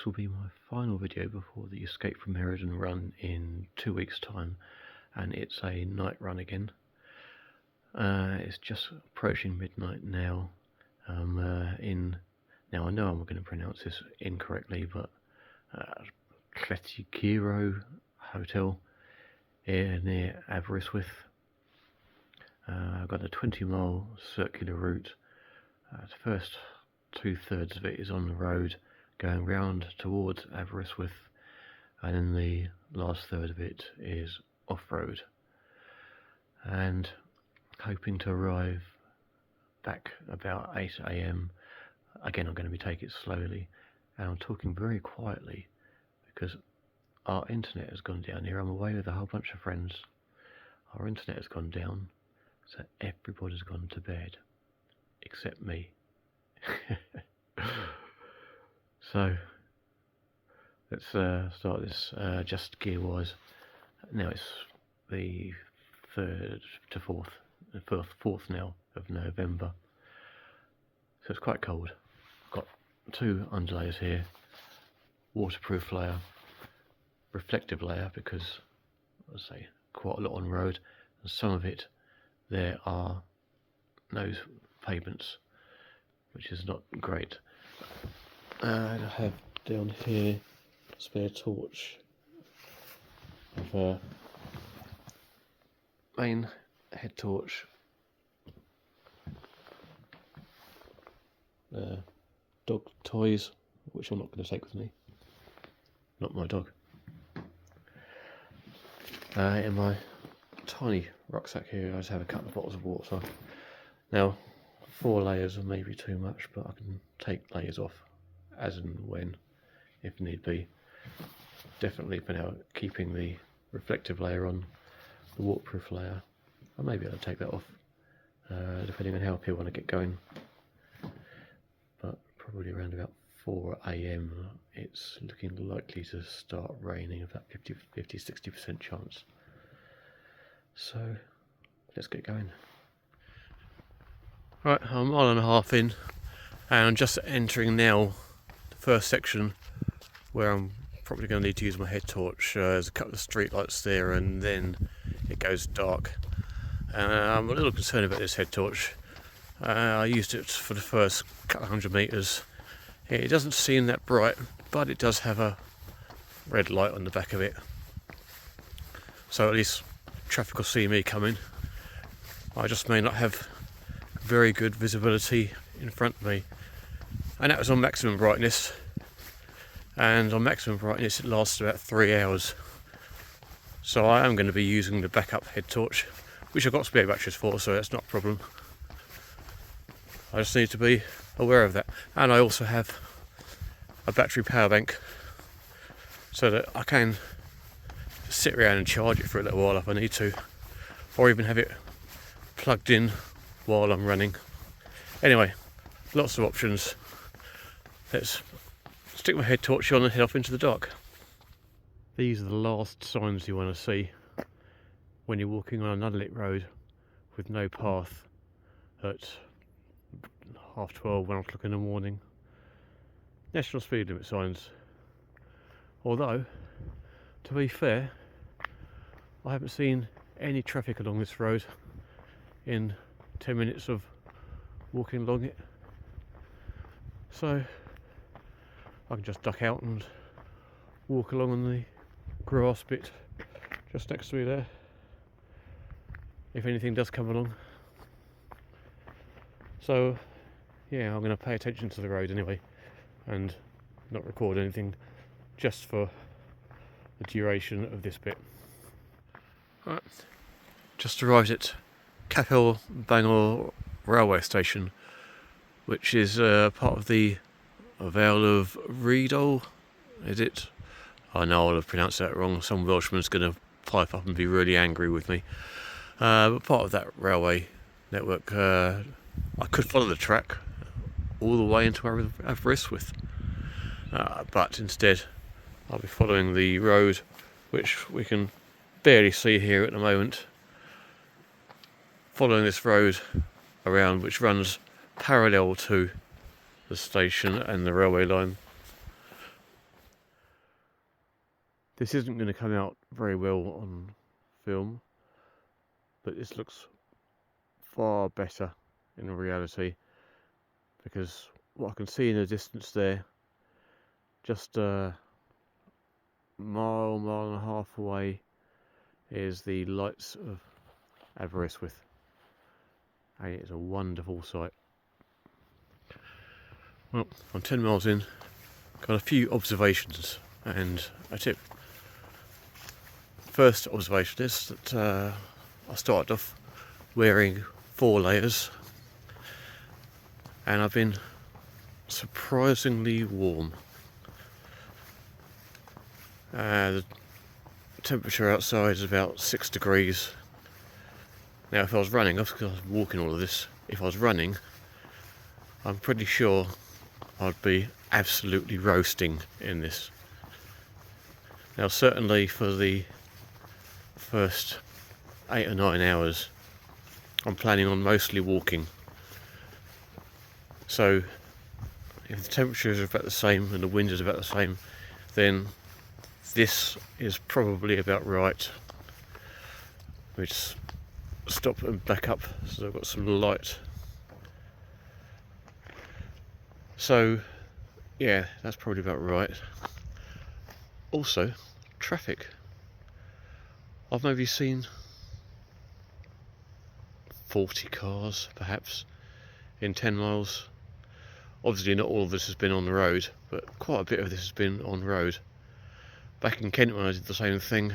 will be my final video before the Escape from Meriden run in 2 weeks' time, and it's a night run again. It's just approaching midnight now. Now I know I'm going to pronounce this incorrectly, but Kletikiro Hotel here near Aberystwyth. I've got a 20-mile circular route. The first 2/3 of it is on the road going round towards Aberystwyth, and then the last third of it is off-road, and hoping to arrive back about 8 AM. Again, I'm going to be taking it slowly, and I'm talking very quietly because our internet has gone down here. I'm away with a whole bunch of friends. Our internet has gone down, so everybody's gone to bed except me. So let's start this just gear-wise. Now it's the 3rd to 4th now of November, so it's quite cold. I've got 2 underlayers here, waterproof layer, reflective layer, because I say quite a lot on road, and some of it there are no pavements, which is not great. And I have down here a spare torch of a main head torch, dog toys, which I'm not going to take with me, not my dog. In my tiny rucksack here I just have a couple of bottles of water. Now 4 layers are maybe too much, but I can take layers off as and when, if need be. Definitely for now keeping the reflective layer on, the waterproof layer. I may be able to take that off, depending on how people want to get going. But probably around about 4 AM it's looking likely to start raining, about 50-60% chance. So let's get going. Right, I'm a mile and a half in, and I'm just entering now the first section where I'm probably going to need to use my head torch. There's a couple of street lights there, and then it goes dark. I'm a little concerned about this head torch. I used it for the first couple of 100 metres. It doesn't seem that bright, but it does have a red light on the back of it, so at least traffic will see me coming. I just may not have very good visibility in front of me, and that was on maximum brightness, and on maximum brightness it lasts about 3 hours. So I am going to be using the backup head torch, which I've got spare batteries for, so that's not a problem. I just need to be aware of that, and I also have a battery power bank so that I can sit around and charge it for a little while if I need to, or even have it plugged in while I'm running. Anyway, lots of options. Let's stick my head torch on and head off into the dark. These are the last signs you want to see when you're walking on an unlit road with no path at 12:30, 1 o'clock in the morning. National speed limit signs. Although, to be fair, I haven't seen any traffic along this road in 10 minutes of walking along it, so I can just duck out and walk along on the grass bit just next to me there, if anything does come along. So yeah, I'm going to pay attention to the road anyway and not record anything just for the duration of this bit. Right, just arrived at Capel Bangor railway station, which is part of the Vale of Rheidol, is it? I know I'll have pronounced that wrong. Some Welshman's going to pipe up and be really angry with me. But part of that railway network, I could follow the track all the way into Aberystwyth, but instead I'll be following the road, which we can barely see here at the moment. Following this road around, which runs parallel to the station and the railway line. This isn't going to come out very well on film, but this looks far better in reality, because what I can see in the distance there, just a mile and a half away, is the lights of Aberystwyth, and it's a wonderful sight. Well, I'm 10 miles in, got a few observations and a tip. First observation is that I started off wearing 4 layers, and I've been surprisingly warm. The temperature outside is about 6 degrees. Now if I was running, because I was walking all of this, if I was running, I'm pretty sure I'd be absolutely roasting in this. Now certainly for the first 8 or 9 hours, I'm planning on mostly walking. So if the temperature is about the same and the wind is about the same, then this is probably about right. Let me just stop and back up so I've got some light. So yeah, that's probably about right. Also, traffic. I've maybe seen 40 cars perhaps in 10 miles. Obviously not all of this has been on the road, but quite a bit of this has been on road. Back in Kent when I did the same thing,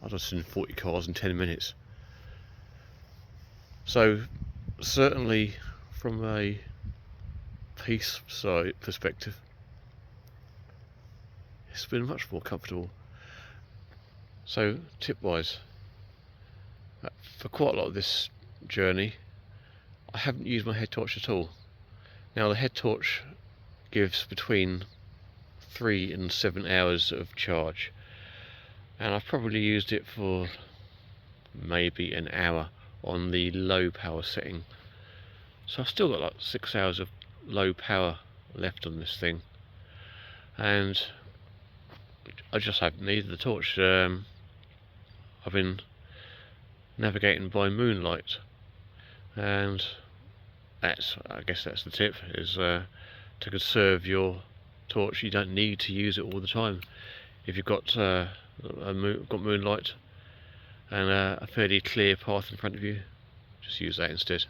I'd have seen 40 cars in 10 minutes. So certainly from a peace side perspective, it's been much more comfortable. So tip wise, for quite a lot of this journey I haven't used my head torch at all. Now the head torch gives between 3 and 7 hours of charge, and I've probably used it for maybe an hour on the low power setting. So I've still got like 6 hours of low power left on this thing, and I just haven't needed the torch. I've been navigating by moonlight, and I guess that's the tip, is to conserve your torch. You don't need to use it all the time. If you've got moonlight and a fairly clear path in front of you, just use that instead.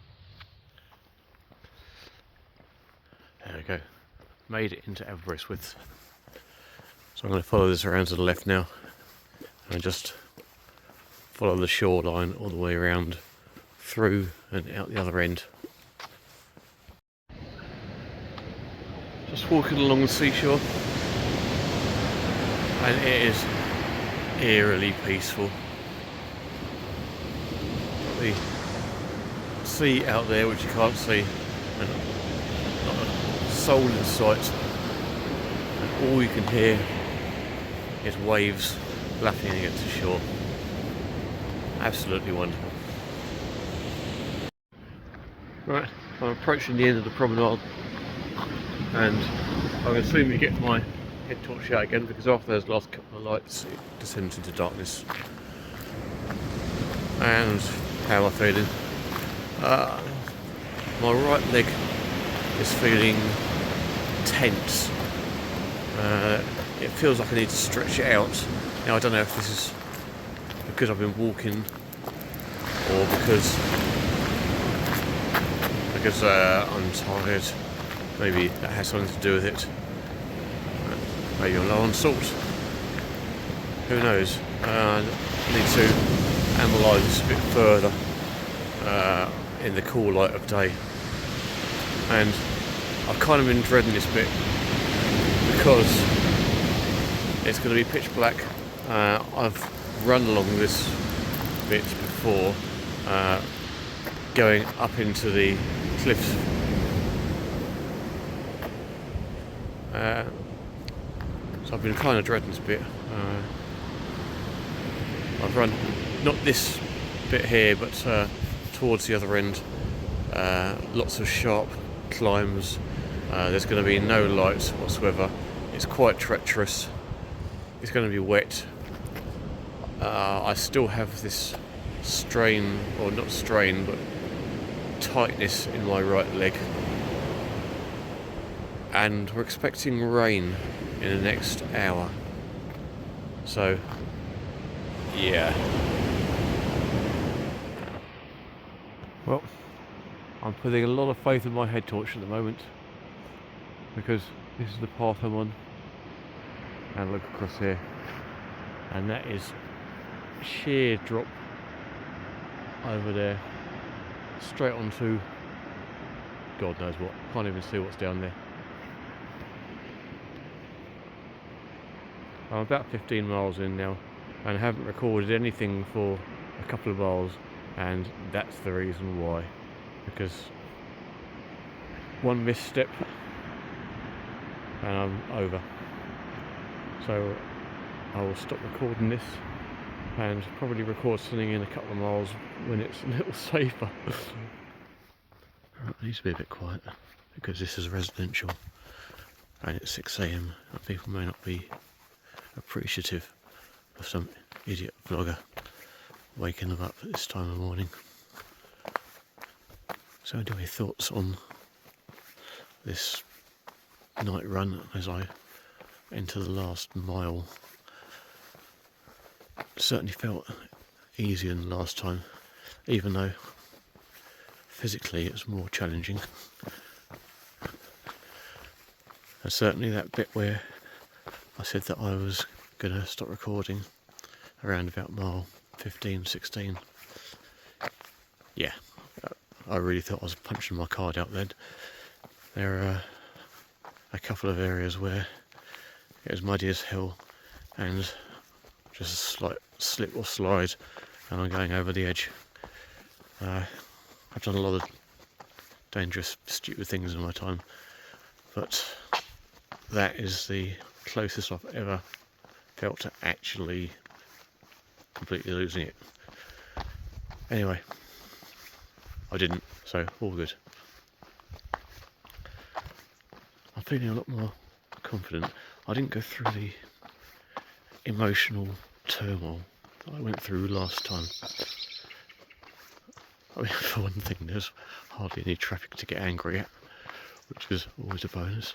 There we go, made it into Aberystwyth. So I'm going to follow this around to the left now and just follow the shoreline all the way around, through and out the other end. Just walking along the seashore, and it is eerily peaceful. The sea out there, which you can't see, and not a soul in sight, and all you can hear is waves lapping against the shore. Absolutely wonderful. Right, I'm approaching the end of the promenade, and I'm going to soon get my head torch out again, because after those last couple of lights it descends into darkness. And how am I feeling? My right leg is feeling tense. It feels like I need to stretch it out. Now I don't know if this is because I've been walking, or because I'm tired. Maybe that has something to do with it. Maybe I'm low on salt. Who knows? I need to analyse this a bit further in the cool light of day. And I've kind of been dreading this bit because it's going to be pitch black. I've run along this bit before, going up into the cliffs. So I've been kind of dreading this bit. I've run not this bit here, but towards the other end. Lots of sharp climbs. There's going to be no light whatsoever. It's quite treacherous. it's going to be wet. I still have this strain, or not strain, but tightness in my right leg. And we're expecting rain in the next hour. So, yeah. Well, I'm putting a lot of faith in my head torch at the moment, because this is the path I'm on. And look across here. And that is sheer drop over there. Straight onto God knows what. Can't even see what's down there. I'm about 15 miles in now and haven't recorded anything for a couple of miles, and that's the reason why. Because one misstep and I'm over. So I will stop recording this and probably record something in a couple of miles when it's a little safer. It needs to be a bit quieter because this is residential and it's 6 AM and people may not be appreciative of some idiot vlogger waking them up at this time of morning. So anyway, thoughts on this night run as I enter the last mile. Certainly felt easier than last time, even though physically it was more challenging. And certainly that bit where I said that I was going to stop recording around about mile 15, 16. Yeah, I really thought I was punching my card out then. There are a couple of areas where it was muddy as hell and just a slight slip or slide and I'm going over the edge. I've done a lot of dangerous, stupid things in my time, but that is the closest I've ever felt to actually completely losing it. Anyway, I didn't, so all good. I'm feeling a lot more confident. I didn't go through the emotional turmoil that I went through last time. I mean, for one thing, there's hardly any traffic to get angry at, which was always a bonus.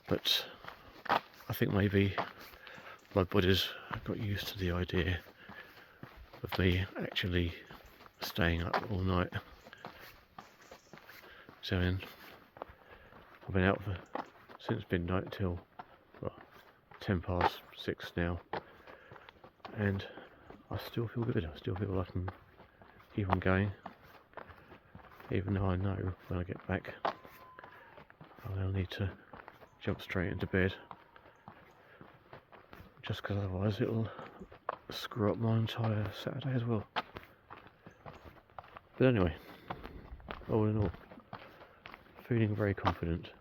But I think maybe my body's got used to the idea of me actually staying up all night. So then I've been out since midnight till 6:10 now, and I still feel good. I still feel like I can keep on going, even though I know when I get back I'll need to jump straight into bed, just because otherwise it'll screw up my entire Saturday as well. But anyway, all in all, feeling very confident,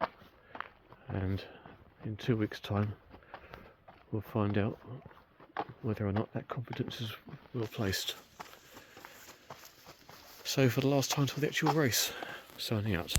and in 2 weeks' time we'll find out whether or not that confidence is well placed. So for the last time till the actual race, signing out.